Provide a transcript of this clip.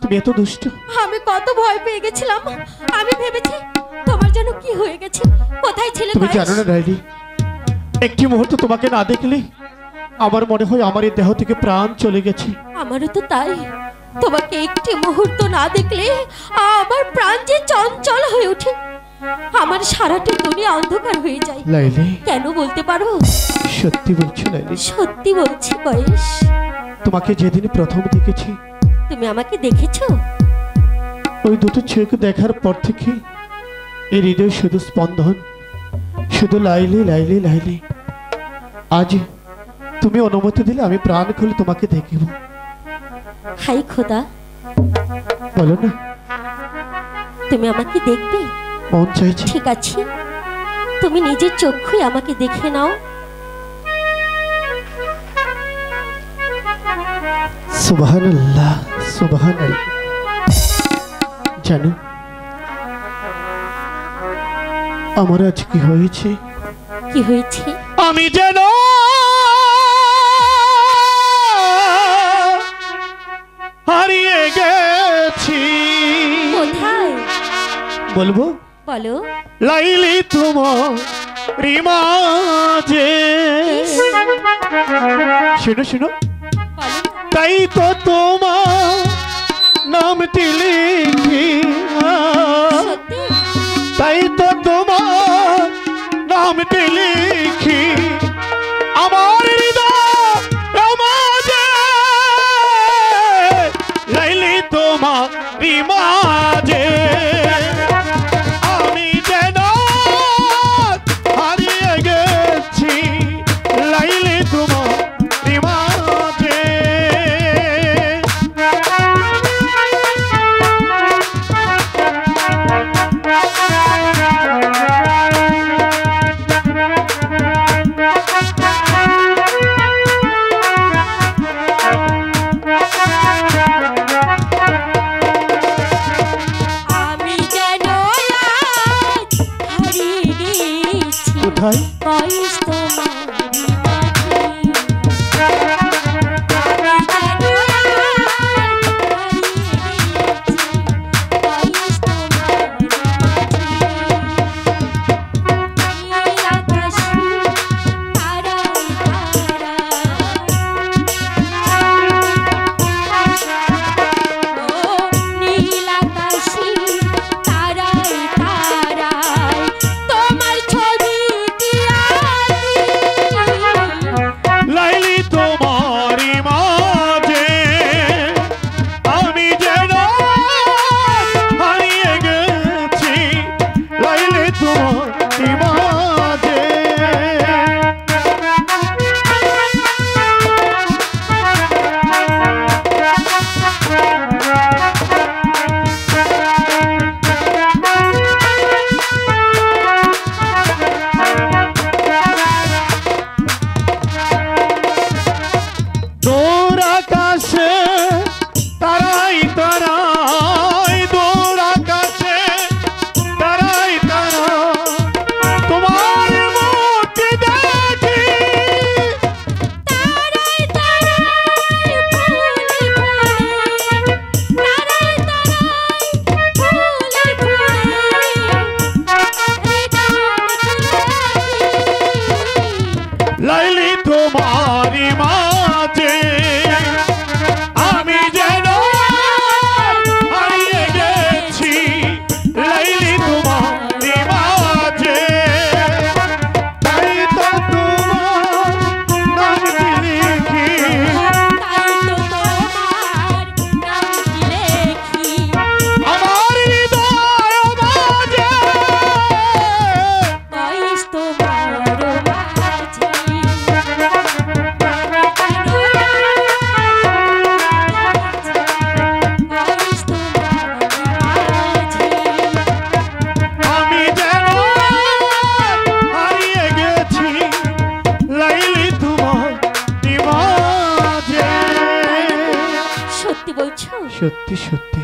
তুমি এত দুষ্ট। আমি কত ভয় পেয়ে গেছিলাম। আমি ভেবেছি তোমার জন্য কি হয়ে গেছে। কোথায় ছিলে? তুমি জানো না লাইলি, একটি মুহূর্ত তোমাকে না দেখলে আমার মনে হয় আমার এই দেহ থেকে প্রাণ চলে গেছে। আমারও তো তাই। তোমাকে একটি মুহূর্ত না দেখলে আমার প্রাণ যে চঞ্চল হয়ে ওঠে। আমার সারাটা দুনিয়া অন্ধকার হয়ে যায়। লাইলি, কেন বলতে পারো? সত্যি বলছো লাইলি? সত্যি বলছি কয়েস। তোমাকে যেদিন প্রথম দেখেছি, তুমি আমাকে দেখেছো? ওই দুটো চোখ দেখার পর থেকে এই হৃদয় শুধু স্পন্দন, শুধু লাইলি লাইলি লাইলি। আজ তুমি অনুমতি দিলে আমি প্রাণ খুলে তোমাকে দেখব। হাই খোদা, বলো না, তুমি আমাকে দেখবে? মন চাইছে। ঠিক আছে, তুমি নিজের চক্ষুই আমাকে দেখে নাও। সুবহানাল্লাহ, সুবহানাল্লাহ। জানো আমার আজ কি হয়েছে? কি হয়েছে? আমি যেন হারিয়ে গেছি। কোথায়? বলবো? বলো। লাইলি তোমার মাঝে। শুনো শুনো, তাই তো তোমার নামটি লিখি, তাই তো তোমার নামটি লিখি আমার হৃদয় মাঝে। লাইলি তোমার মাঝে আমি যেন হারিয়ে গেছি। লাইলি তোমার মাঝে। কোথায়? লাইলি তোমারি মাঝে আমি যেন হারিয়ে গেছি। লাইলি তোমারি মাঝে তাই তো তোমার নামটি লিখি, আমার হৃদয় মাঝে। সত্যি সত্যি।